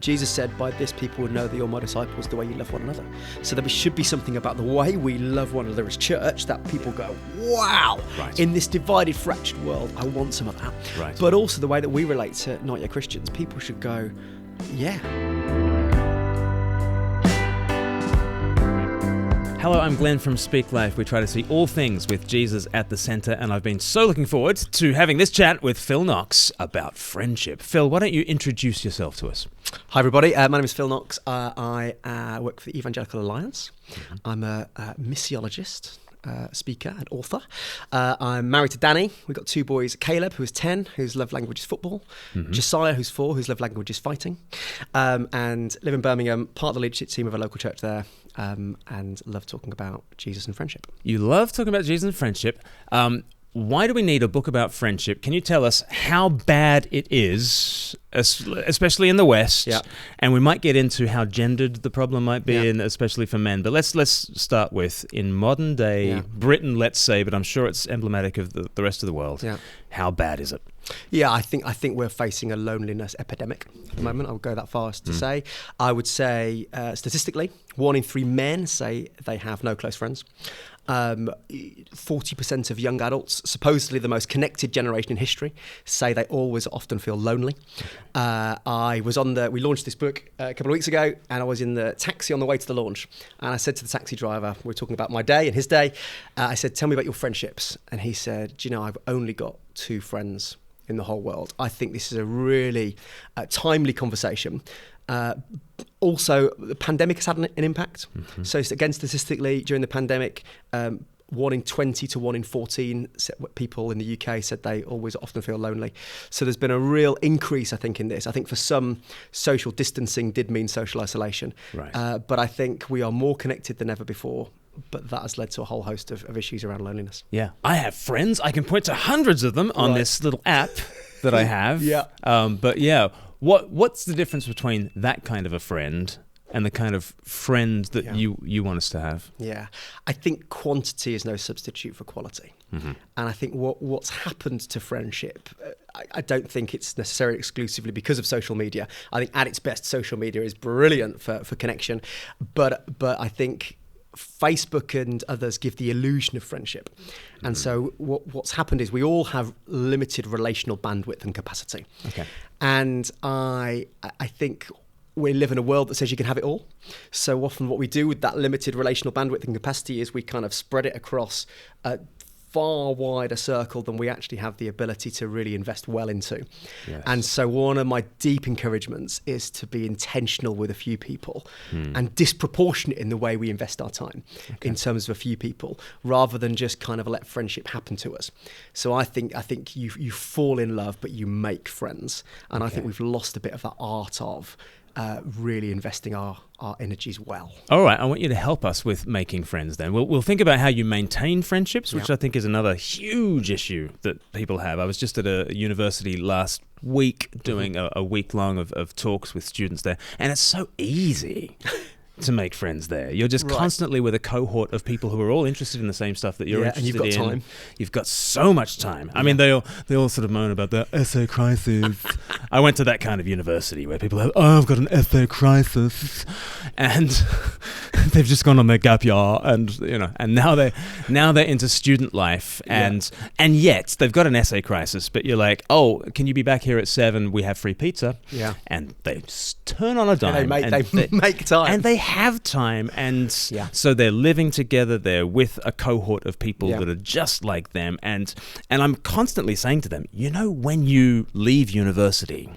Jesus said, by this people will know that you're my disciples, the way you love one another. So there should be something about the way we love one another as church that people go, wow, in this divided, fractured world, I want some of that. Right. But also the way that we relate to not yet Christians, people should go, yeah. Hello, I'm Glenn from Speak Life. We try to see all things with Jesus at the centre, and I've been so looking forward to having this chat with Phil Knox about friendship. Phil, why don't you introduce yourself to us? Hi everybody, my name is Phil Knox. I work for the Evangelical Alliance. Mm-hmm. I'm a missiologist, speaker and author. I'm married to Danny. We've got two boys, Caleb, who's 10, whose love language is football, Josiah, who's 4, whose love language is fighting, and live in Birmingham, part of the leadership team of a local church there, and love talking about Jesus and friendship. You love talking about Jesus and friendship. Why do we need a book about friendship? Can you tell us how bad it is, especially in the West? Yeah. And we might get into how gendered the problem might be, Yeah. and especially for men. But let's start with, in modern day Britain, let's say, but I'm sure it's emblematic of the rest of the world. Yeah. How bad is it? Yeah, I think we're facing a loneliness epidemic at the moment. I would go that far as to say. I would say, statistically, 1 in 3 men say they have no close friends. 40% of young adults, supposedly the most connected generation in history, say they always often feel lonely. We launched this book a couple of weeks ago, and I was in the taxi on the way to the launch, and I said to the taxi driver, we were talking about my day and his day, I said, tell me about your friendships. And he said, do you know, I've only got 2 friends in the whole world. I think this is a really timely conversation. Also, the pandemic has had an impact. Mm-hmm. So again, statistically, during the pandemic, 1 in 20 to 1 in 14 people in the UK said they always often feel lonely. So there's been a real increase, I think, in this. I think for some, social distancing did mean social isolation. Right. But I think we are more connected than ever before. But that has led to a whole host of issues around loneliness. Yeah. I have friends. I can point to hundreds of them on this little app that I have. Yeah. But yeah, what's the difference between that kind of a friend and the kind of friend that you want us to have? Yeah. I think quantity is no substitute for quality. Mm-hmm. And I think what's happened to friendship, I don't think it's necessarily exclusively because of social media. I think at its best, social media is brilliant for connection. But I think Facebook and others give the illusion of friendship. And so what's happened is we all have limited relational bandwidth and capacity. Okay. And I think we live in a world that says you can have it all. So often what we do with that limited relational bandwidth and capacity is we kind of spread it across a far wider circle than we actually have the ability to really invest well into. Yes. And so one of my deep encouragements is to be intentional with a few people and disproportionate in the way we invest our time in terms of a few people, rather than just kind of let friendship happen to us. So I think you fall in love, but you make friends. And I think we've lost a bit of that art of really investing our energies well. All right, I want you to help us with making friends then. We'll think about how you maintain friendships, which I think is another huge issue that people have. I was just at a university last week doing a week long of talks with students there, and it's so easy to make friends there. You're just constantly with a cohort of people who are all interested in the same stuff that you're interested in. And you've got time. You've got so much time. I mean, they all sort of moan about the essay crisis. I went to that kind of university where people have, I've got an essay crisis, and they've just gone on their gap year, and now they're into student life, and yet they've got an essay crisis. But you're like, oh, can you be back here at 7? We have free pizza. Yeah, and they turn on a dime. They make time, and they have time, and so they're living together. They're with a cohort of people that are just like them, and I'm constantly saying to them, when you leave university,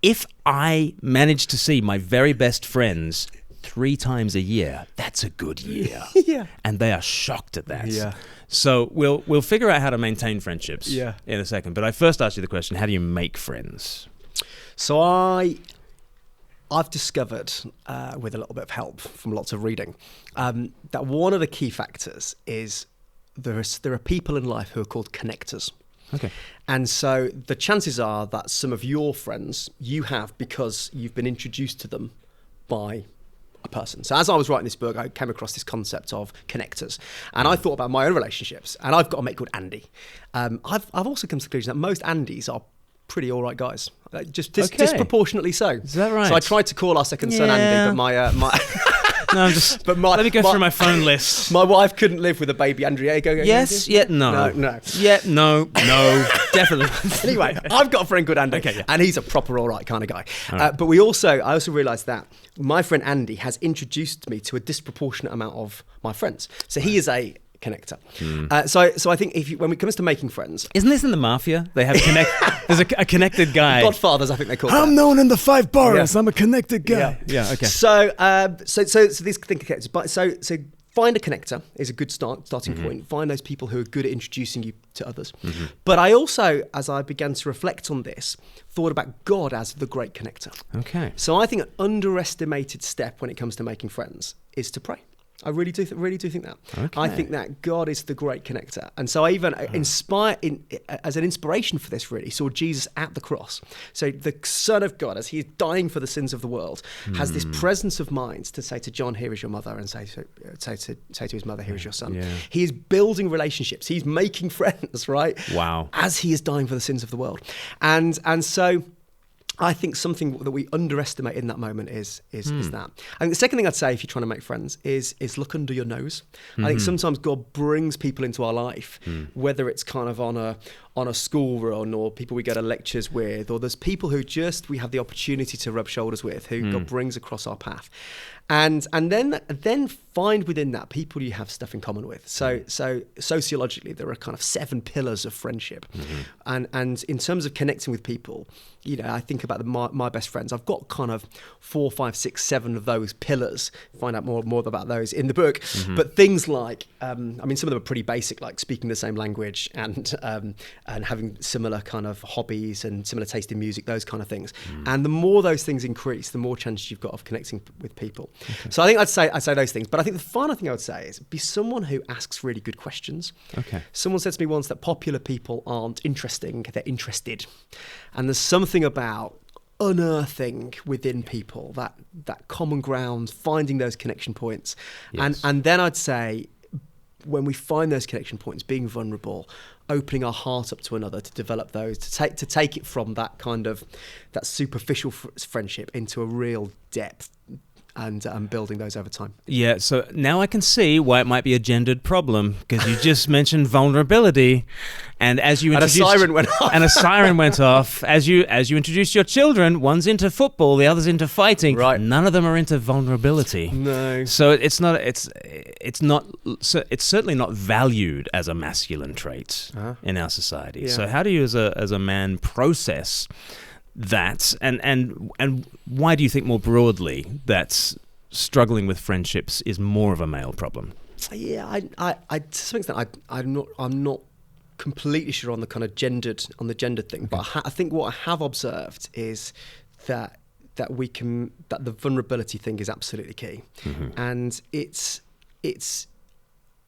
if I manage to see my very best friends 3 times a year, that's a good year. And they are shocked at that. So we'll figure out how to maintain friendships in a second. But I first asked you the question, how do you make friends? So I've discovered, with a little bit of help from lots of reading, that one of the key factors is there are people in life who are called connectors. Okay. And so the chances are that some of your friends you have because you've been introduced to them by a person. So as I was writing this book, I came across this concept of connectors, and I thought about my own relationships. And I've got a mate called Andy. I've also come to the conclusion that most Andys are pretty all right guys. Just disproportionately so. Is that right? So I tried to call our second son Andy, but my no, I'm just. But let me go through my phone list. My wife couldn't live with a baby Andriego. Yes. Yeah. No. No. Yeah. No. No. Definitely. Anyway, I've got a friend called Andy, and he's a proper all right kind of guy. Right. But I also realised that my friend Andy has introduced me to a disproportionate amount of my friends. So he is a connector. So I think when it comes to making friends, isn't this in the mafia? They have there's a connected guy. Godfathers, I think they call it. I'm known in the 5 boroughs. I'm a connected guy. Yeah. Okay. So these connectors. But so find a connector is a good starting point. Find those people who are good at introducing you to others. But I also, as I began to reflect on this, thought about God as the great connector. Okay. So I think an underestimated step when it comes to making friends is to pray. I really do think that. Okay. I think that God is the great connector. And so I even as an inspiration for this, really, saw Jesus at the cross. So the Son of God, as he is dying for the sins of the world, has this presence of mind to say to John, here is your mother, and say to his mother, here is your son. Yeah. He is building relationships. He's making friends, right? Wow. As he is dying for the sins of the world. And so I think something that we underestimate in that moment is that. And the second thing I'd say, if you're trying to make friends, is look under your nose. I think sometimes God brings people into our life, whether it's kind of on a school run or people we go to lectures with, or there's people who we have the opportunity to rub shoulders with, who God brings across our path. And then find within that people you have stuff in common with. So sociologically, there are kind of 7 pillars of friendship. And in terms of connecting with people, I think about my best friends. I've got kind of 4, 5, 6, 7 of those pillars. Find out more about those in the book. But things like, some of them are pretty basic, like speaking the same language and having similar kind of hobbies and similar taste in music, those kind of things. And the more those things increase, the more chance you've got of connecting with people. Okay. So I think I'd say those things. But I think the final thing I would say is be someone who asks really good questions. Okay. Someone said to me once that popular people aren't interesting, they're interested. And there's something about unearthing within people that common ground, finding those connection points. Yes. And then I'd say when we find those connection points, being vulnerable, opening our heart up to another, to develop those, to take it from that kind of that superficial friendship into a real depth. And building those over time. Yeah, so now I can see why it might be a gendered problem, because you just mentioned vulnerability, and as you introduced, and a siren went off. And a siren went off as you introduced your children. One's into football, the other's into fighting. Right. None of them are into vulnerability. No. So it's certainly not valued as a masculine trait in our society. Yeah. So how do you, as a man, process that, and why do you think more broadly that struggling with friendships is more of a male problem? Yeah, I to some extent I'm not completely sure on the kind of gendered thing, but I think what I have observed is that the vulnerability thing is absolutely key, and it's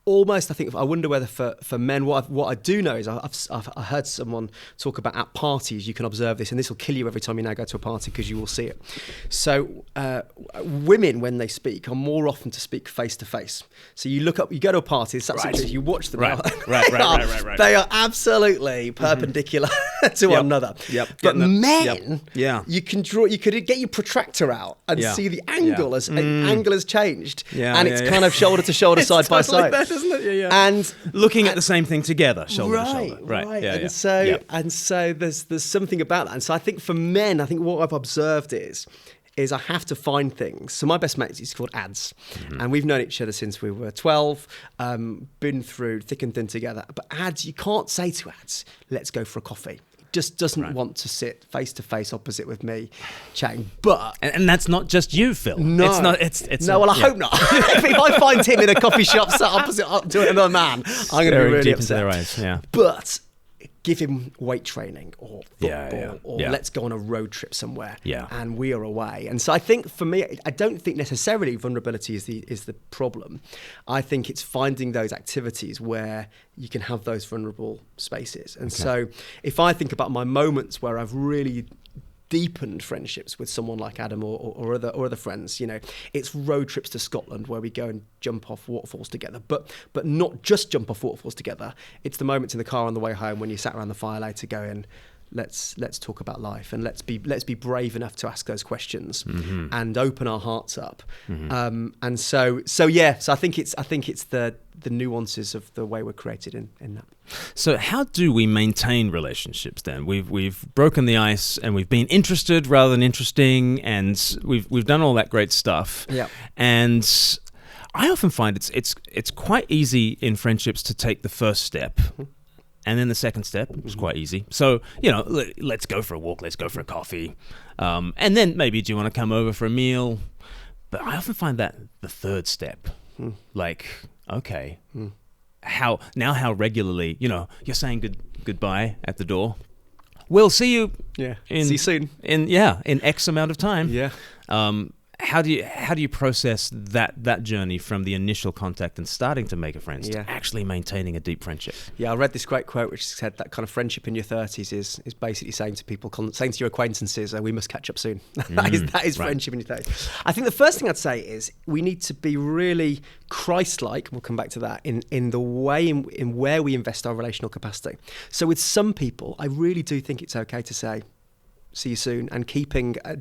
almost, I think, I wonder whether for men, what I do know is I've heard someone talk about at parties, you can observe this, and this will kill you every time you now go to a party because you will see it. So women, when they speak, are more often to speak face to face. So you go to a party, you watch them. Right. They are absolutely perpendicular to one another. Yep. But men, you could get your protractor out and see the angle angle has changed, and it's kind of shoulder to shoulder, side by side. Isn't it? Yeah. And looking at the same thing together, shoulder to shoulder. Right. Yeah, and so there's something about that. And so I think for men, what I've observed is I have to find things. So my best mate is called Ads, and we've known each other since we were 12, been through thick and thin together. But Ads, you can't say to Ads, let's go for a coffee. Just doesn't want to sit face to face opposite with me chatting. But and that's not just you, Phil. No, it's not. It's no. Well, I hope not. If I find him in a coffee shop sat opposite to another man, I'm going to be really upset. Into their eyes. Yeah. But give him weight training or football or let's go on a road trip somewhere. Yeah. And we are away. And so I think for me, I don't think necessarily vulnerability is the problem. I think it's finding those activities where you can have those vulnerable spaces. And so if I think about my moments where I've really deepened friendships with someone like Adam or other friends, it's road trips to Scotland where we go and jump off waterfalls together, but not just jump off waterfalls together. It's the moments in the car on the way home when you sat around the fire later going, let's talk about life, and let's be brave enough to ask those questions and open our hearts up. And so I think it's the nuances of the way we're created in that. So how do we maintain relationships then? We've broken the ice, and we've been interested rather than interesting, and we've done all that great stuff. Yeah. And I often find it's quite easy in friendships to take the first step. And then the second step was quite easy. So, let's go for a walk, let's go for a coffee. And then maybe, do you want to come over for a meal? But I often find that the third step, like, okay, how regularly, you're saying goodbye at the door. We'll see you. Yeah. See you soon. In X amount of time. Yeah. How do you process that journey from the initial contact and starting to make a friend to actually maintaining a deep friendship? Yeah, I read this great quote which said that kind of friendship in your 30s is basically saying to people, saying to your acquaintances, we must catch up soon. that is friendship in your 30s. I think the first thing I'd say is we need to be really Christ-like, we'll come back to that, in the way in where we invest our relational capacity. So with some people, I really do think it's okay to say, see you soon, and keeping a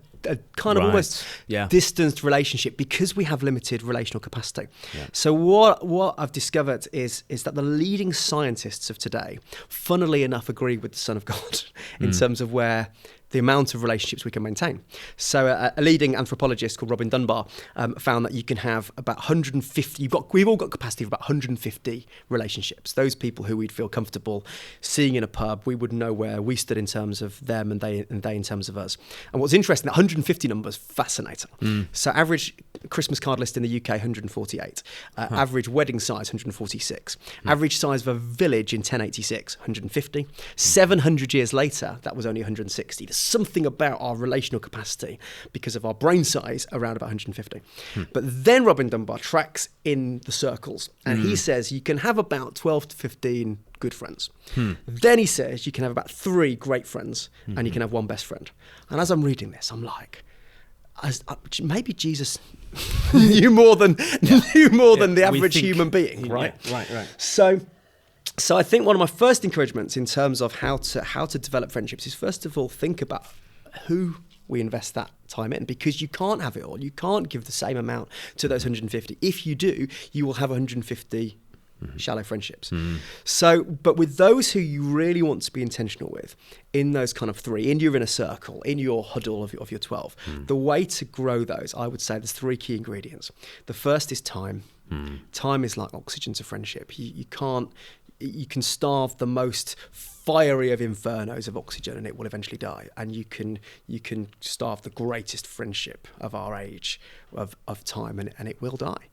kind of almost distanced relationship because we have limited relational capacity. Yeah. So what I've discovered is that the leading scientists of today, funnily enough, agree with the Son of God in terms of where the amount of relationships we can maintain. So a leading anthropologist called Robin Dunbar found that you can have about 150, we've all got capacity for about 150 relationships. Those people who we'd feel comfortable seeing in a pub, we would know where we stood in terms of them and they in terms of us. And what's interesting, that 150 number is fascinating. So average Christmas card list in the UK, 148. Average wedding size, 146. Average size of a village in 1086, 150. 700 years later, that was only 160. There's something about our relational capacity because of our brain size around about 150. But then Robin Dunbar tracks in the circles, and he says you can have about 12 to 15 good friends. Then he says you can have about 3 great friends, and you can have 1 best friend. And as I'm reading this, I'm like, maybe Jesus knew more than the average human being, right? Right. So I think one of my first encouragements in terms of how to develop friendships is, first of all, think about who we invest that time in, because you can't have it all. You can't give the same amount to those 150. If you do, you will have 150 shallow friendships. So, but with those who you really want to be intentional with, in those kind of 3, in your inner circle, in your huddle of your 12, the way to grow those, I would say there's 3 key ingredients. The first is time. Time is like oxygen to friendship. You can starve the most fiery of infernos of oxygen and it will eventually die. And you can starve the greatest friendship of our age of time and it will die.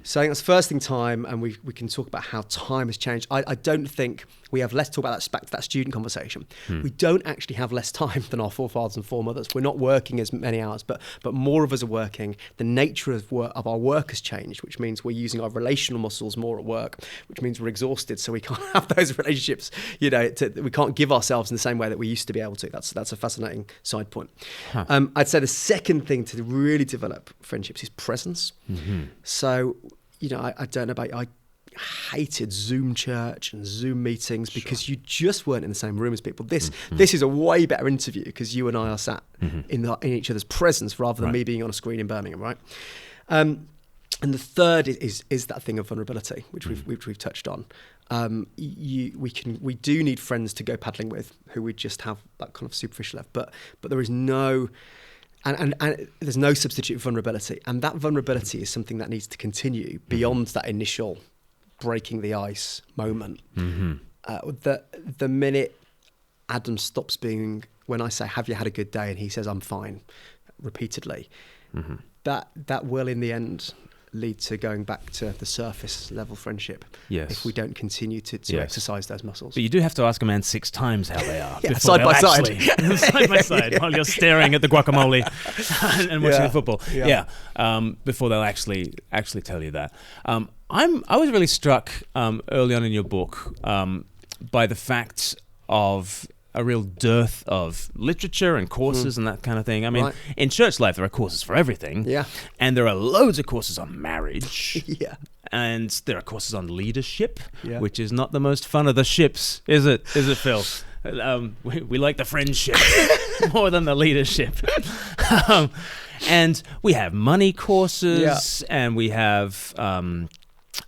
So I think that's the first thing, time, and we can talk about how time has changed. I don't think we have less, talk about that, back to that student conversation. We don't actually have less time than our forefathers and foremothers. We're not working as many hours, but more of us are working. The nature of our work has changed, which means we're using our relational muscles more at work, which means we're exhausted, so we can't have those relationships, we can't give ourselves in the same way that we used to be able to. That's a fascinating side point. I'd say the second thing to really develop friendships is presence. So, I don't know about you, I hated Zoom church and Zoom meetings because you just weren't in the same room as people. This is a way better interview because you and I are sat in each other's presence rather than me being on a screen in Birmingham, right? And the third is that thing of vulnerability, which we've touched on. We do need friends to go paddling with who we just have that kind of superficial level, but there is no. And there's no substitute for vulnerability. And that vulnerability is something that needs to continue beyond that initial breaking the ice moment. The minute Adam stops being, when I say, have you had a good day? And he says, I'm fine, repeatedly, that will in the end lead to going back to the surface level friendship. Yes. If we don't continue to exercise those muscles. But you do have to ask a man 6 times how they are. Side by side. Side by side, while you're staring at the guacamole and watching the football. Before they'll actually tell you that. I was really struck early on in your book by the fact of a real dearth of literature and courses and that kind of thing. I mean, in church life, there are courses for everything. Yeah. And there are loads of courses on marriage. Yeah. And there are courses on leadership, which is not the most fun of the ships, is it, Phil? We like the friendship more than the leadership. And we have money courses, and we have...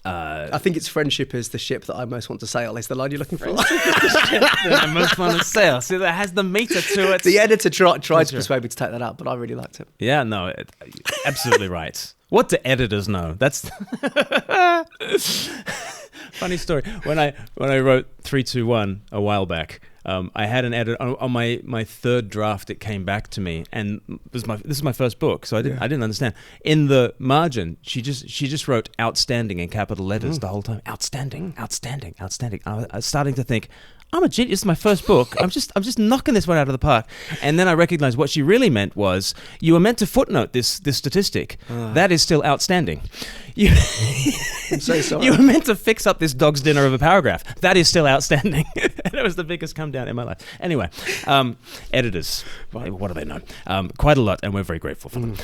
I think it's friendship is the ship that I most want to sail. Is the line you're looking for? That I most want to sail. See, that has the meter to it. The editor tried to persuade me to take that out, but I really liked it. Yeah, no, absolutely right. What do editors know? That's funny story. When I wrote 321 a while back, I had an edit on my third draft. It came back to me, and this is my first book, so I didn't understand. In the margin, she just wrote "outstanding" in capital letters the whole time. Outstanding, outstanding, outstanding. I was starting to think, I'm a genius. This is my first book. I'm just knocking this one out of the park. And then I recognized what she really meant was, you were meant to footnote this statistic. That is still outstanding. I'm so sorry. You were meant to fix up this dog's dinner of a paragraph. That is still outstanding. And it was the biggest come down in my life. Anyway, editors, what do they know? Quite a lot, and we're very grateful for them.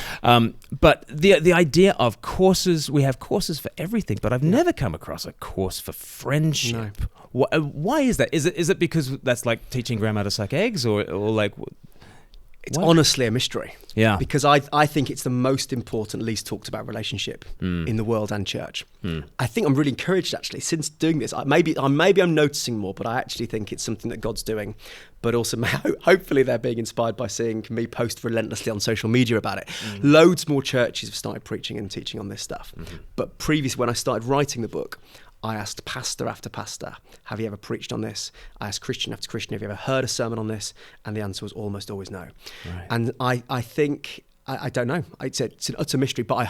But the idea of courses, we have courses for everything, but I've never come across a course for friendship. No. Why is that? Is it because that's like teaching grandma to suck eggs, or like? It's honestly a mystery. Yeah. Because I think it's the most important, least talked about relationship in the world and church. I think I'm really encouraged actually since doing this. Maybe I'm noticing more, but I actually think it's something that God's doing. But also, hopefully, they're being inspired by seeing me post relentlessly on social media about it. Loads more churches have started preaching and teaching on this stuff. But previously, when I started writing the book, I asked pastor after pastor, have you ever preached on this? I asked Christian after Christian, have you ever heard a sermon on this? And the answer was almost always no. Right. And I think, I don't know, it's an utter mystery, but I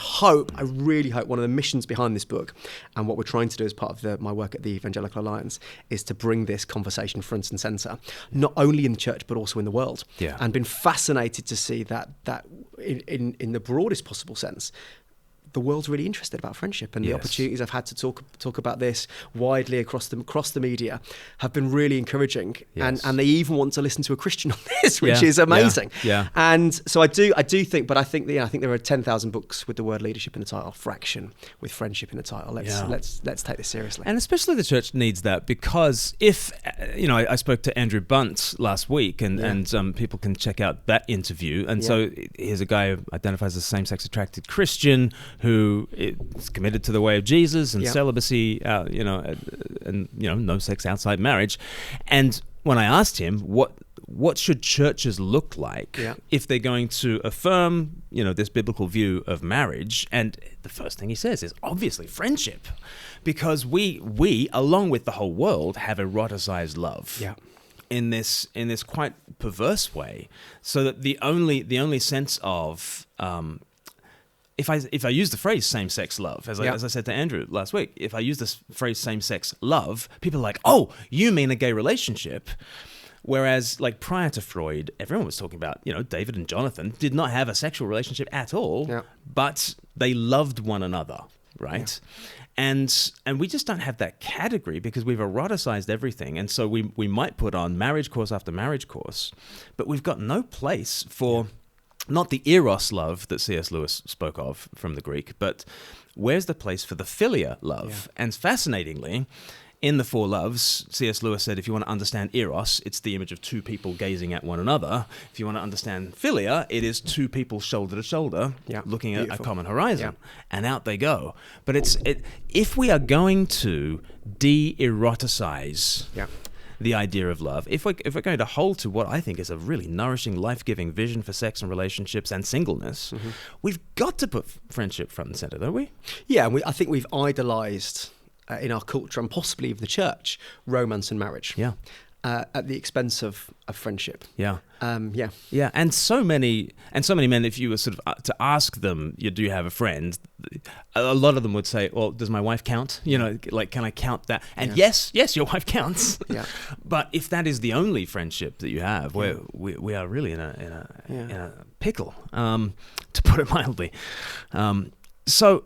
really hope one of the missions behind this book, and what we're trying to do as part of my work at the Evangelical Alliance, is to bring this conversation front and centre, not only in the church, but also in the world. Yeah. And been fascinated to see that in the broadest possible sense, the world's really interested about friendship, and the opportunities I've had to talk about this widely across the media have been really encouraging. Yes. And they even want to listen to a Christian on this, which is amazing. Yeah. And so I do think, but I think there are 10,000 books with the word leadership in the title, fraction with friendship in the title. Let's take this seriously. And especially the church needs that, because if I spoke to Andrew Bunt last week, and people can check out that interview. And so here's a guy who identifies as a same-sex attracted Christian who is committed to the way of Jesus and celibacy, and no sex outside marriage. And when I asked him what should churches look like if they're going to affirm, this biblical view of marriage, and the first thing he says is obviously friendship, because we along with the whole world have eroticized love. Yeah. In this quite perverse way, so that the only sense of if I use the phrase same-sex love, as I said to Andrew last week, if I use this phrase same-sex love, people are like, oh, you mean a gay relationship? Whereas, like, prior to Freud, everyone was talking about, David and Jonathan did not have a sexual relationship at all, but they loved one another, right? Yeah. And we just don't have that category because we've eroticized everything. And so we might put on marriage course after marriage course, but we've got no place for... not the eros love that C.S. Lewis spoke of from the Greek, but where's the place for the philia love? Yeah. And fascinatingly, in the Four Loves, C.S. Lewis said, if you want to understand eros, it's the image of two people gazing at one another. If you want to understand philia, it is two people shoulder to shoulder looking at a common horizon. Yeah. And out they go. But if we are going to de-eroticize... the idea of love, if we're going to hold to what I think is a really nourishing, life-giving vision for sex and relationships and singleness, we've got to put friendship front and center, don't we? Yeah, and I think we've idolized in our culture, and possibly even the church, romance and marriage. Yeah. At the expense of friendship. Yeah. Yeah. And so many men, if you were sort of to ask them, do you have a friend? A lot of them would say, well, does my wife count? Can I count that? And yes, your wife counts. Yeah. But if that is the only friendship that you have, we are really in a pickle, to put it mildly. So,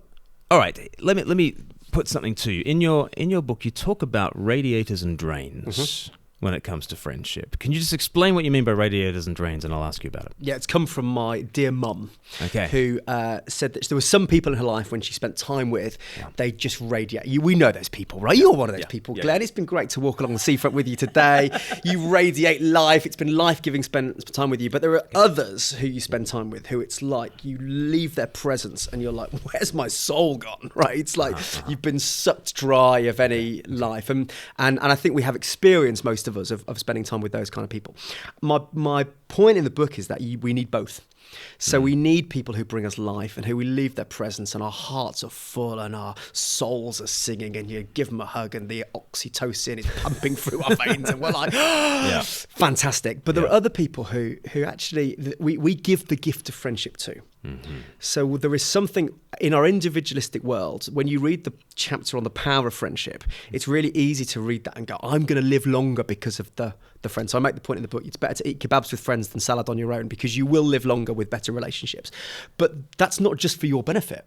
all right, let me put something to you. In your book, you talk about radiators and drains. when it comes to friendship. Can you just explain what you mean by radiators and drains, and I'll ask you about it? Yeah, it's come from my dear mum, okay, who said that there were some people in her life when she spent time with, they just radiate. We know those people, right? You're one of those people, Glenn. It's been great to walk along the seafront with you today. You radiate life. It's been life-giving spend time with you. But there are others who you spend time with who it's like you leave their presence and you're like, where's my soul gone, right? It's like you've been sucked dry of any life. And I think we have experience, most of us, of spending time with those kind of people. My point in the book is that we need both. So we need people who bring us life and who we leave their presence and our hearts are full and our souls are singing, and you give them a hug and the oxytocin is pumping through our veins and we're like, fantastic. But there are other people who actually we give the gift of friendship to. So there is something in our individualistic world, when you read the chapter on the power of friendship, it's really easy to read that and go, I'm going to live longer because of the friends. So I make the point in the book, it's better to eat kebabs with friends than salad on your own, because you will live longer with better relationships. But that's not just for your benefit.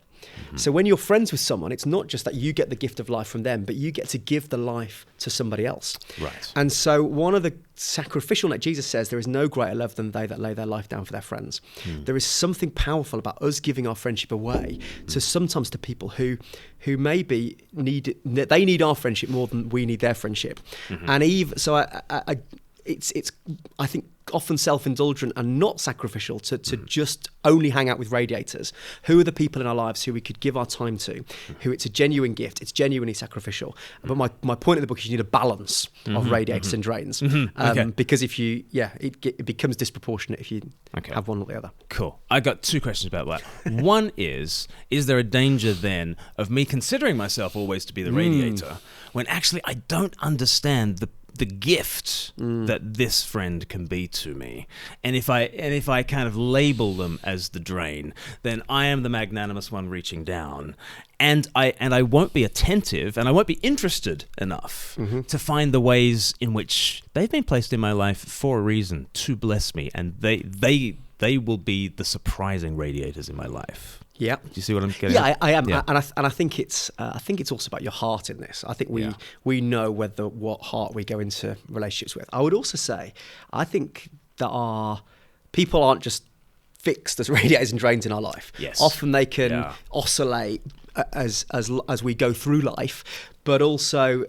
So when you're friends with someone, it's not just that you get the gift of life from them, but you get to give the life to somebody else. Right. And so one of the sacrificial, like Jesus says, there is no greater love than they that lay their life down for their friends. There is something powerful about us giving our friendship away to sometimes to people who maybe need our friendship more than we need their friendship. And it's I think often self-indulgent and not sacrificial to just only hang out with radiators. Who are the people in our lives who we could give our time to, who it's a genuine gift, it's genuinely sacrificial. But my point in the book is you need a balance of radiators and drains. Because if it becomes disproportionate if you have one or the other. Cool. I got two questions about that. One is there a danger then of me considering myself always to be the radiator when actually I don't understand the gift that this friend can be to me, and if I kind of label them as the drain, then I am the magnanimous one reaching down, and I won't be attentive and I won't be interested enough to find the ways in which they've been placed in my life for a reason to bless me, and they will be the surprising radiators in my life. Yeah. Do you see what I'm getting? Yeah, I am, and I think it's also about your heart in this. I think we know what heart we go into relationships with. I would also say, I think that our people aren't just fixed as radiators and drains in our life. Yes. Often they can oscillate as we go through life, but also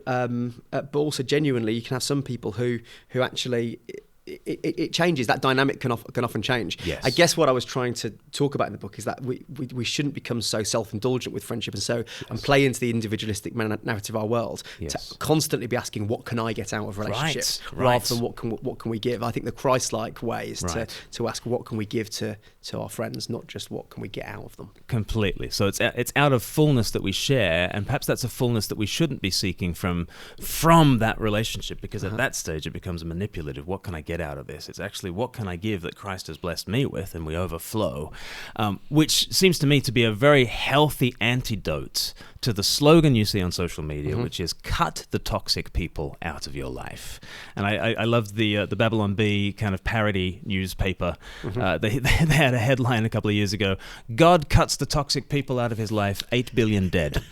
genuinely, you can have some people who actually. It changes. That dynamic can often change. Yes. I guess what I was trying to talk about in the book is that we shouldn't become so self-indulgent with friendship and play into the individualistic narrative of our world to constantly be asking, what can I get out of relationships, rather than what can we give. I think the Christ-like way is to ask, what can we give to our friends, not just what can we get out of them. Completely. So it's out of fullness that we share, and perhaps that's a fullness that we shouldn't be seeking from that relationship, because at that stage it becomes manipulative. What can I get out of this? It's actually, what can I give that Christ has blessed me with, and we overflow, which seems to me to be a very healthy antidote to the slogan you see on social media, which is cut the toxic people out of your life. And I love the Babylon Bee kind of parody newspaper. They had a headline a couple of years ago: God cuts the toxic people out of his life, 8 billion dead.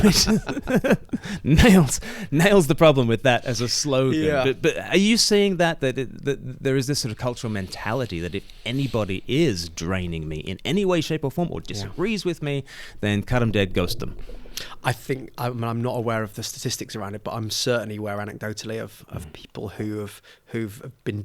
Which nails the problem with that as a slogan. Yeah. But are you seeing that there is this sort of cultural mentality that if anybody is draining me in any way, shape or form, or disagrees with me, then cut them dead, ghost them? I think, I'm not aware of the statistics around it, but I'm certainly aware anecdotally of people who've been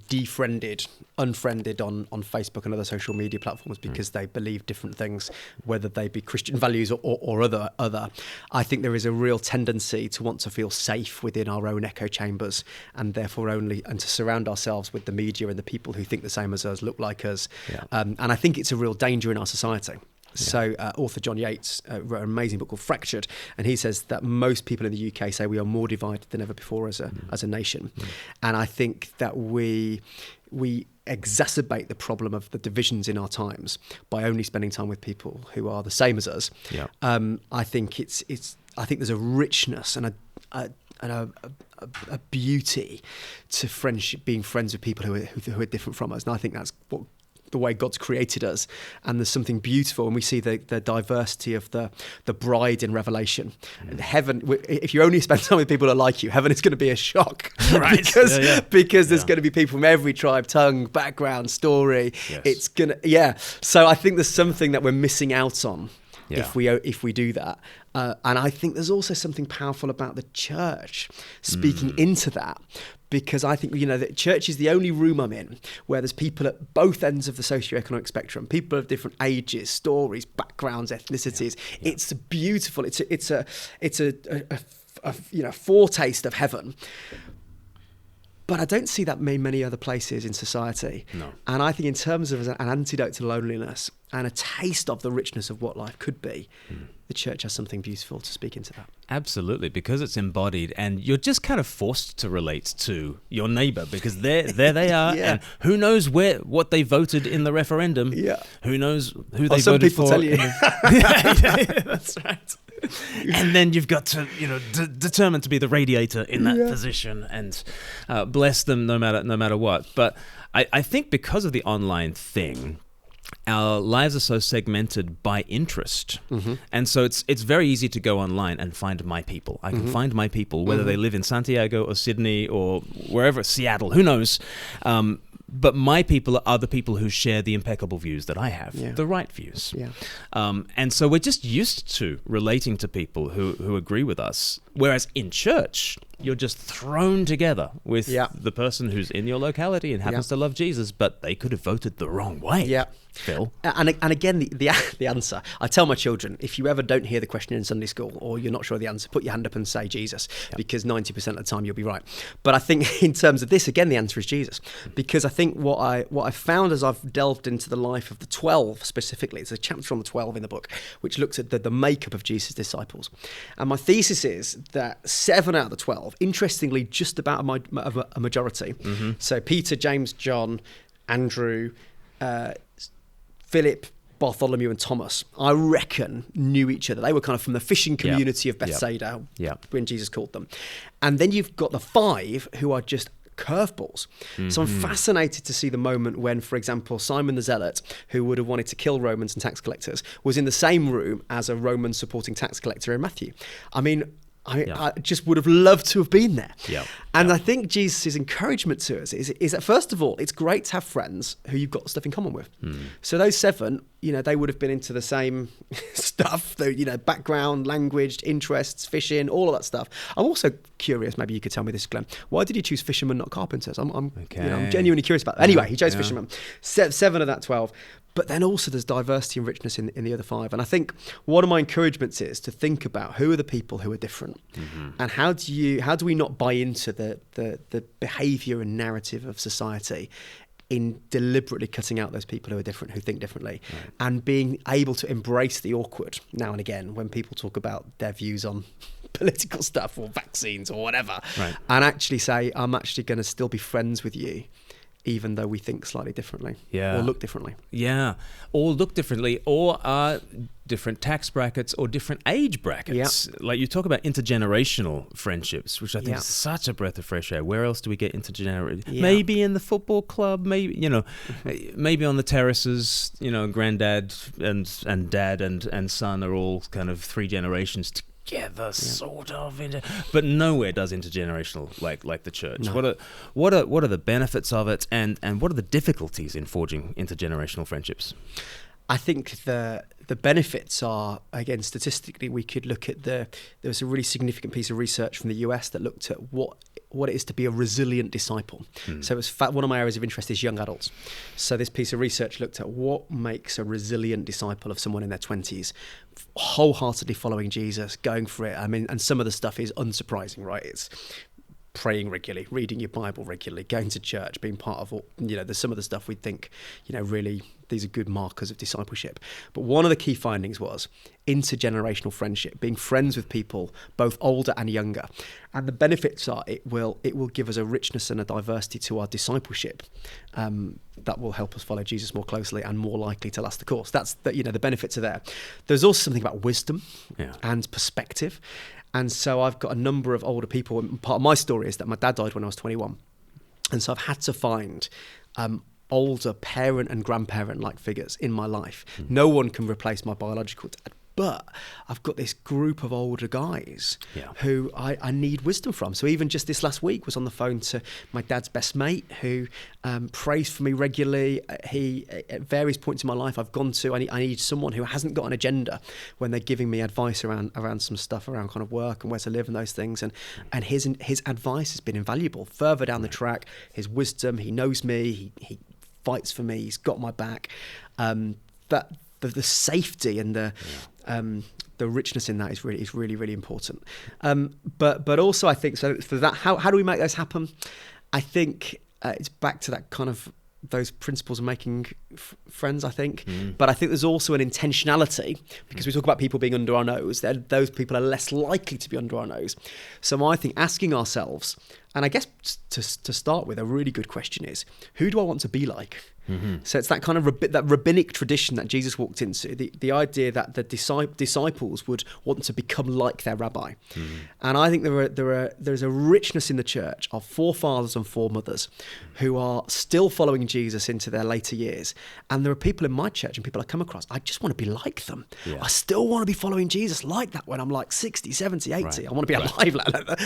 unfriended on Facebook and other social media platforms because they believe different things, whether they be Christian values or other. I think there is a real tendency to want to feel safe within our own echo chambers, and therefore and to surround ourselves with the media and the people who think the same as us, look like us. And I think it's a real danger in our society. So author John Yates wrote an amazing book called Fractured, and he says that most people in the UK say we are more divided than ever before as a nation. And I think that we exacerbate the problem of the divisions in our times by only spending time with people who are the same as us. I think I think there's a richness and a beauty to friendship, being friends with people who are different from us, and I think that's what the way God's created us, and there's something beautiful, and we see the diversity of the bride in Revelation. And heaven, if you only spend time with people that like you, heaven is going to be a shock, right? because there's going to be people from every tribe, tongue, background, story. Yes. It's gonna, So I think there's something that we're missing out on if we do that. And I think there's also something powerful about the church speaking into that, because I think, that church is the only room I'm in where there's people at both ends of the socioeconomic spectrum, people of different ages, stories, backgrounds, ethnicities. Yeah. It's beautiful. It's a foretaste of heaven. But I don't see that many other places in society. No. And I think in terms of an antidote to loneliness and a taste of the richness of what life could be, the church has something beautiful to speak into that. Absolutely, because it's embodied, and you're just kind of forced to relate to your neighbor, because there they are, and who knows what they voted in the referendum. Yeah. Who knows who they voted for. Some people tell you. That's right. And then you've got to, determined to be the radiator in that position, and bless them no matter what. But I think because of the online thing, our lives are so segmented by interest. And so it's very easy to go online and find my people. I can find my people, whether they live in Santiago or Sydney or wherever, Seattle, who knows. But my people are the people who share the impeccable views that I have, the right views. Yeah. And so we're just used to relating to people who agree with us. Whereas in church, you're just thrown together with the person who's in your locality and happens to love Jesus, but they could have voted the wrong way. Yeah. Phil. And again, the answer, I tell my children, if you ever don't hear the question in Sunday school or you're not sure of the answer, put your hand up and say Jesus, because 90% of the time you'll be right. But I think in terms of this, again, the answer is Jesus, because I think what I found as I've delved into the life of the 12 specifically, it's a chapter on the 12 in the book, which looks at the makeup of Jesus' disciples. And my thesis is that 7 out of the 12, interestingly, just about a majority. So Peter, James, John, Andrew, Philip, Bartholomew and Thomas, I reckon, knew each other. They were kind of from the fishing community of Bethsaida when Jesus called them. And then you've got the 5 who are just curveballs. So I'm fascinated to see the moment when, for example, Simon the Zealot, who would have wanted to kill Romans and tax collectors, was in the same room as a Roman supporting tax collector in Matthew. I just would have loved to have been there. And I think Jesus' encouragement to us is that, first of all, it's great to have friends who you've got stuff in common with. So those 7, they would have been into the same stuff, background, language, interests, fishing, all of that stuff. I'm also curious, maybe you could tell me this, Glenn, why did he choose fishermen, not carpenters? I'm genuinely curious about that. Anyway, he chose fishermen. 7 of that 12. But then also there's diversity and richness in the other 5. And I think one of my encouragements is to think about who are the people who are different, and how do we not buy into the behaviour and narrative of society in deliberately cutting out those people who are different, who think differently, and being able to embrace the awkward now and again when people talk about their views on political stuff or vaccines or whatever, and actually say, I'm actually going to still be friends with you, even though we think slightly differently, or look differently. Or look differently, or are different tax brackets or different age brackets. Like you talk about intergenerational friendships, which I think is such a breath of fresh air. Where else do we get intergenerational? Maybe in the football club, maybe, maybe on the terraces, granddad and dad and son are all kind of 3 generations together, sort of, but nowhere does intergenerational like the church. No. What are the benefits of it, and what are the difficulties in forging intergenerational friendships? I think the benefits are, again, statistically, we could look at there was a really significant piece of research from the US that looked at what it is to be a resilient disciple. So it's one of my areas of interest is young adults. So this piece of research looked at what makes a resilient disciple of someone in their 20s, wholeheartedly following Jesus, going for it. And some of the stuff is unsurprising, right? It's praying regularly, reading your Bible regularly, going to church, being part of all, there's some of the stuff we'd think, really, these are good markers of discipleship. But one of the key findings was intergenerational friendship, being friends with people both older and younger. And the benefits are it will give us a richness and a diversity to our discipleship that will help us follow Jesus more closely and more likely to last the course. That's the benefits are there. There's also something about wisdom and perspective. And so I've got a number of older people. And part of my story is that my dad died when I was 21. And so I've had to find older parent and grandparent-like figures in my life. No one can replace my biological dad. But I've got this group of older guys who I need wisdom from. So even just this last week was on the phone to my dad's best mate who prays for me regularly. He, at various points in my life, I've gone to, I need someone who hasn't got an agenda when they're giving me advice around some stuff around kind of work and where to live and those things. And his advice has been invaluable. Further down the track, his wisdom, he knows me, he fights for me, he's got my back. That the safety and the richness in that is really important. But also I think so for that, how do we make those happen? I think it's back to that kind of those principles of making friends, I think. But I think there's also an intentionality, because we talk about people being under our nose. Those people are less likely to be under our nose. So I think asking ourselves, and I guess to start with, a really good question is, who do I want to be like? So it's that kind of that rabbinic tradition that Jesus walked into, the idea that the disciples would want to become like their rabbi. And I think there's a richness in the church of forefathers and foremothers who are still following Jesus into their later years. And there are people in my church and people I come across, I just want to be like them. I still want to be following Jesus like that when I'm like 60, 70, 80. Right. I want to be alive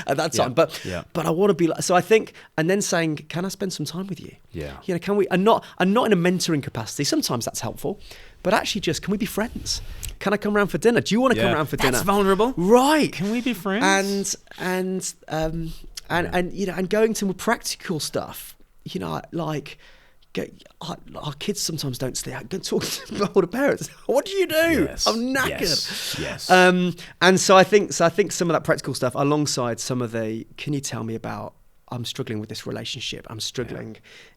at that time. But I want to be like, so I think, and then saying, can I spend some time with you? Can we, and not in a mentoring capacity. Sometimes that's helpful, but actually just, can we be friends? Can I come around for dinner? Do you want to come around for dinner? That's vulnerable. Right. Can we be friends? And going to more practical stuff, like, our kids sometimes don't stay out. Don't talk to my older parents. What do you do? Yes. I'm knackered. Yes. And so I think some of that practical stuff alongside some of the, can you tell me about, I'm struggling with this relationship. I'm struggling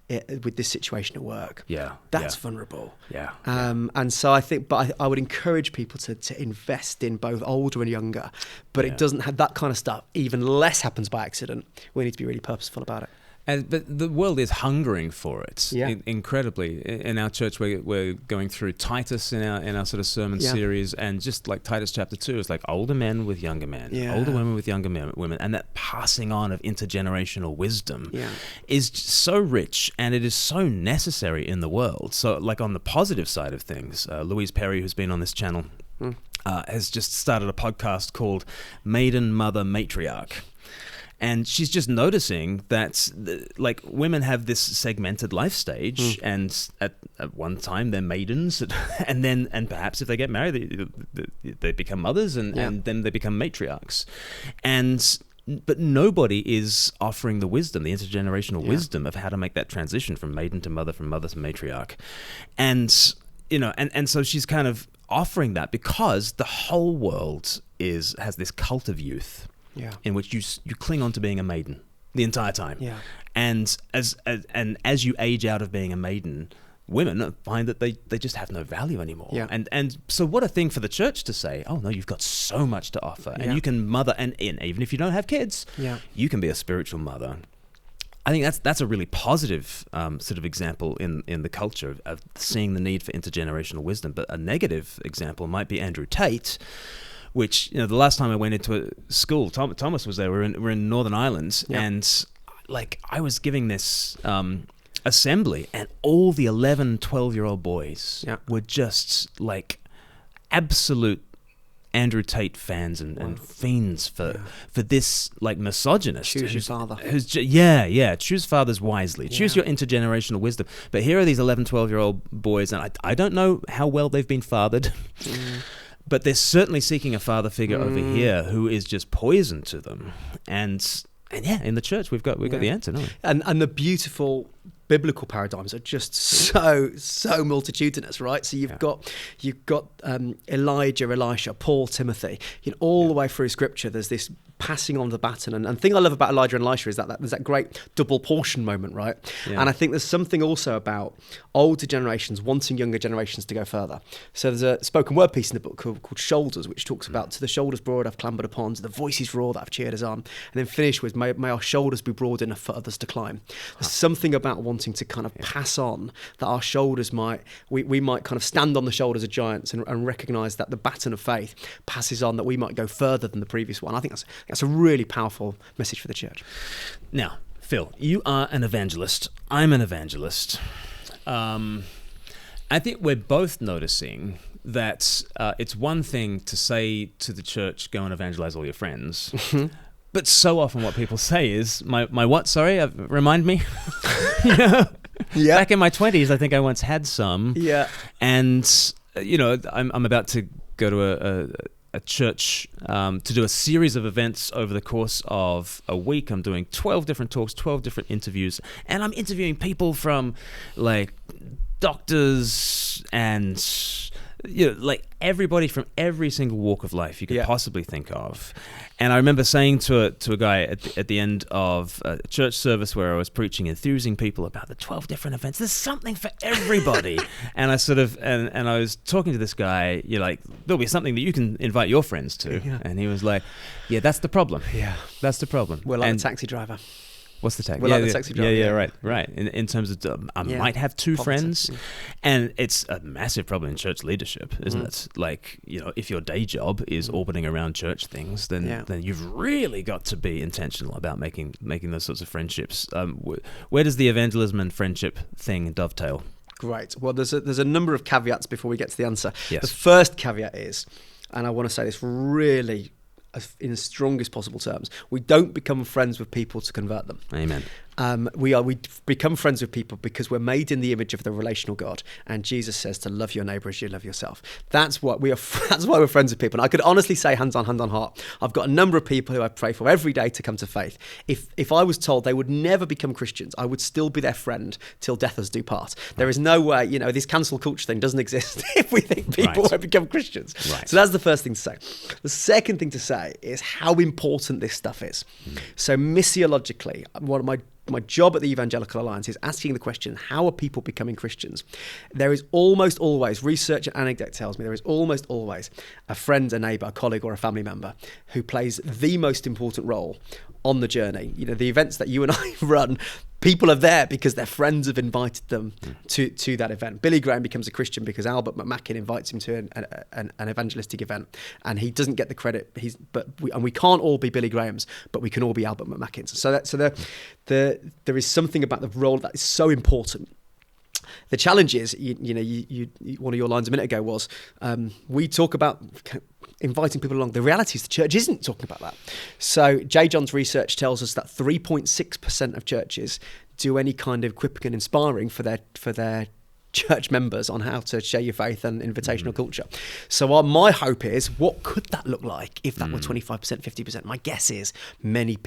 with this situation at work. That's vulnerable. And so I think, but I would encourage people to invest in both older and younger, but it doesn't have that kind of stuff. Even less happens by accident. We need to be really purposeful about it. But the world is hungering for it, incredibly. In our church, we're going through Titus in our sort of sermon series, and just like Titus chapter 2, it's like older men with younger men, older women with younger women, and that passing on of intergenerational wisdom is so rich, and it is so necessary in the world. So, like on the positive side of things, Louise Perry, who's been on this channel, has just started a podcast called Maiden, Mother, Matriarch. And she's just noticing that, like, women have this segmented life stage, and at one time they're maidens, and perhaps if they get married, they become mothers, and then they become matriarchs, but nobody is offering the wisdom, the intergenerational wisdom of how to make that transition from maiden to mother, from mother to matriarch, and so she's kind of offering that because the whole world has this cult of youth. In which you cling on to being a maiden the entire time, and as you age out of being a maiden, women find that they just have no value anymore. And so what a thing for the church to say, oh no, you've got so much to offer, and you can mother, and even if you don't have kids, you can be a spiritual mother. I think that's a really positive sort of example in the culture of seeing the need for intergenerational wisdom. But a negative example might be Andrew Tate, which, the last time I went into a school, Thomas was there. We're in Northern Ireland, and like I was giving this assembly, and all the 11, 12-year-old boys were just like absolute Andrew Tate fans and fiends for this like misogynist. Choose your father. Choose fathers wisely. Choose your intergenerational wisdom. But here are these 11, 12-year-old boys, and I don't know how well they've been fathered. But they're certainly seeking a father figure over here who is just poison to them. And in the church we've got the answer, don't we? And the beautiful biblical paradigms are just so multitudinous, right? So you've got Elijah, Elisha, Paul, Timothy. All the way through Scripture, there's this passing on the baton. And the thing I love about Elijah and Elisha is that there's that great double portion moment, right? And I think there's something also about older generations wanting younger generations to go further. So there's a spoken word piece in the book called Shoulders, which talks about, to the shoulders broad I've clambered upon, to the voices roar that I've cheered us on, and then finish with, may our shoulders be broad enough for others to climb. There's something about wanting to kind of pass on, that our shoulders we might kind of stand on the shoulders of giants and recognise that the baton of faith passes on, that we might go further than the previous one. I think that's a really powerful message for the church. Now, Phil, you are an evangelist. I'm an evangelist. I think we're both noticing that it's one thing to say to the church, go and evangelize all your friends. But so often what people say is, my what? Sorry, remind me. Yeah. Back in my 20s, I think I once had some. Yeah. And, I'm about to go to a church to do a series of events over the course of a week. I'm doing 12 different talks, 12 different interviews, and I'm interviewing people from like doctors and like everybody from every single walk of life you could possibly think of. And I remember saying to a guy at the end of a church service where I was preaching, enthusing people about the 12 different events. There's something for everybody. And I sort of, and I was talking to this guy, you're like, there'll be something that you can invite your friends to. Yeah. And he was like, yeah, that's the problem. Yeah. That's the problem. We're like the taxi driver. What's the taxi? We're like the taxi driver. Yeah, right. In terms of, I might have two friends, and it's a massive problem in church leadership, isn't it? Like, if your day job is orbiting around church things, then you've really got to be intentional about making those sorts of friendships. Where does the evangelism and friendship thing dovetail? Great. Well, there's a number of caveats before we get to the answer. Yes. The first caveat is, and I want to say this really in the strongest possible terms, we don't become friends with people to convert them. Amen. We become friends with people because we're made in the image of the relational God, and Jesus says to love your neighbor as you love yourself. That's what we are. That's why we're friends with people. And I could honestly say, hand on heart, I've got a number of people who I pray for every day to come to faith. If I was told they would never become Christians, I would still be their friend till death us do part. Right. There is no way, this cancel culture thing doesn't exist if we think people won't become Christians. Right. So that's the first thing to say. The second thing to say is how important this stuff is. So missiologically, one of my job at the Evangelical Alliance is asking the question, how are people becoming Christians? There is almost always, research and anecdote tells me, there is almost always a friend, a neighbour, a colleague or a family member who plays the most important role on the journey. The events that you and I run, people are there because their friends have invited them to that event. Billy Graham becomes a Christian because Albert McMakin invites him to an evangelistic event, and he doesn't get the credit. We can't all be Billy Grahams, but we can all be Albert McMakins. So there is something about the role that is so important. The challenge is, one of your lines a minute ago was, we talk about inviting people along. The reality is the church isn't talking about that. So J. John's research tells us that 3.6% of churches do any kind of equipping and inspiring for their church members on how to share your faith and invitational culture. So my hope is, what could that look like if that were 25%, 50%? My guess is many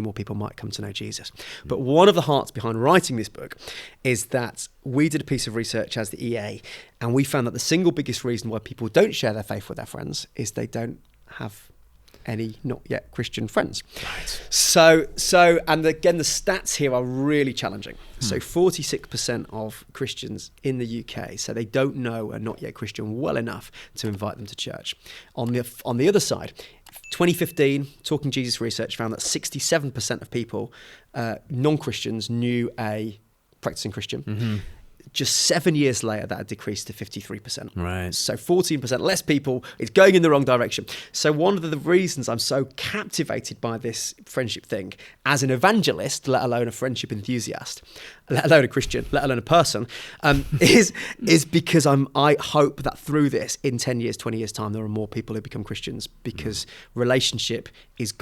more people might come to know Jesus. But one of the hearts behind writing this book is that we did a piece of research as the EA, and we found that the single biggest reason why people don't share their faith with their friends is they don't have any not yet Christian friends. Right. So and again, the stats here are really challenging. So 46% of Christians in the UK say they don't know a not yet Christian well enough to invite them to church. On the other side, 2015, Talking Jesus research found that 67% of people, non-Christians, knew a practicing Christian. Mm-hmm. Just 7 years later, that had decreased to 53%. Right. So 14% less people. It's going in the wrong direction. So one of the reasons I'm so captivated by this friendship thing, as an evangelist, let alone a friendship enthusiast, let alone a Christian, let alone a person, is because I hope that through this, in 10 years, 20 years' time, there are more people who become Christians, because relationship is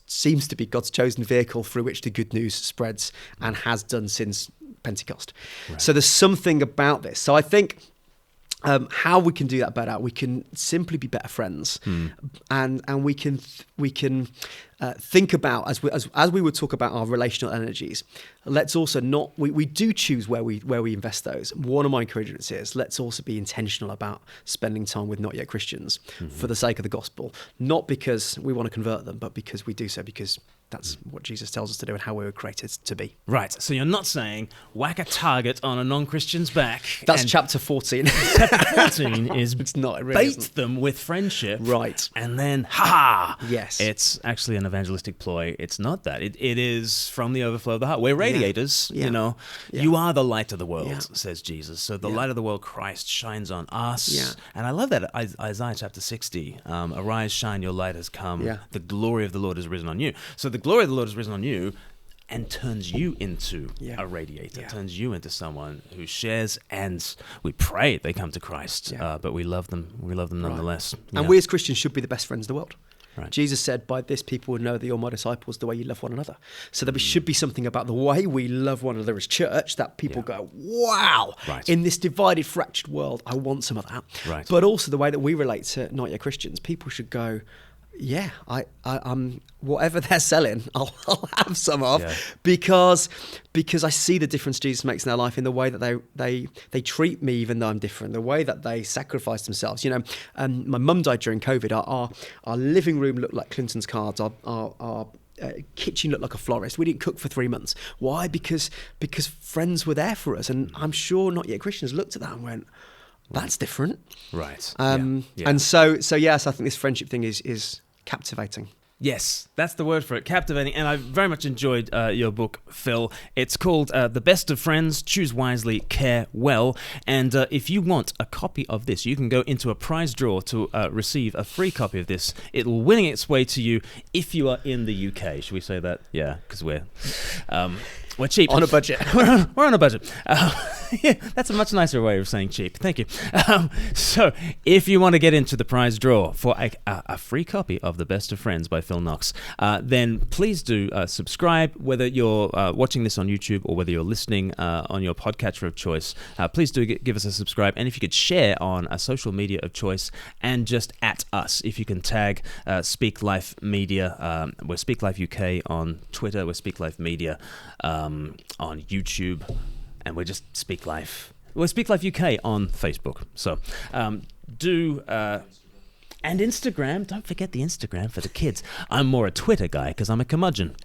seems to be God's chosen vehicle through which the good news spreads, and has done since Pentecost. Right. So there's something about this. So I think how we can do that better, we can simply be better friends, and we can think about, as we would talk about our relational energies, let's also we do choose where we invest those. One of my encouragements is, let's also be intentional about spending time with not yet Christians for the sake of the gospel, not because we want to convert them, but because we do so because that's what Jesus tells us to do and how we were created to be. Right. So you're not saying whack a target on a non-Christian's back. That's chapter 14. Chapter 14 is it's not, it really bait isn't. them with friendship. Right. And then, ha! Yes. It's actually an evangelistic ploy. It's not that. It is from the overflow of the heart. We're radiators, Yeah. You are the light of the world, says Jesus. So the light of the world, Christ, shines on us. Yeah. And I love that. Isaiah chapter 60, arise, shine, your light has come. Yeah. The glory of the Lord is risen on you. So the glory of the Lord has risen on you. and turns you into a radiator, turns you into someone who shares, and we pray they come to Christ, but we love them nonetheless. And we as Christians should be the best friends in the world. Right. Jesus said, by this people will know that you're my disciples, the way you love one another. So there should be something about the way we love one another as church that people go, wow, in this divided, fractured world, I want some of that. Right. But also the way that we relate to not yet Christians, people should go, yeah, I'm whatever they're selling, I'll have some of, because I see the difference Jesus makes in their life in the way that they treat me, even though I'm different, the way that they sacrifice themselves. My mum died during COVID. Our living room looked like Clinton's cards. Our kitchen looked like a florist. We didn't cook for 3 months. Why? Because friends were there for us, and I'm sure not yet Christians looked at that and went, that's different. Right. And so yes, I think this friendship thing is captivating. Yes, that's the word for it, captivating. And I very much enjoyed your book, Phil. It's called The Best of Friends, Choose Wisely, Care Well. And if you want a copy of this, you can go into a prize draw to receive a free copy of this. It'll wing its way to you if you are in the UK. Should we say that? Yeah, because we're cheap. On a budget. We're on a budget. Yeah, that's a much nicer way of saying cheap. Thank you. So if you want to get into the prize draw for a free copy of The Best of Friends by Phil Knox, then please do subscribe, whether you're watching this on YouTube or whether you're listening on your podcatcher of choice. Please do give us a subscribe. And if you could share on a social media of choice and just at us, if you can tag Speak Life Media. We're Speak Life UK on Twitter. We're Speak Life Media on YouTube. And we're just Speak Life. We're Speak Life UK on Facebook. So and Instagram. Don't forget the Instagram for the kids. I'm more a Twitter guy because I'm a curmudgeon.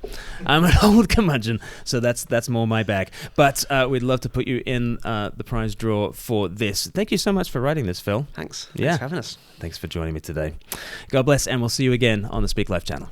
I'm an old curmudgeon, so that's more my bag. But we'd love to put you in the prize draw for this. Thank you so much for writing this, Phil. Thanks for having us. Thanks for joining me today. God bless, and we'll see you again on the Speak Life channel.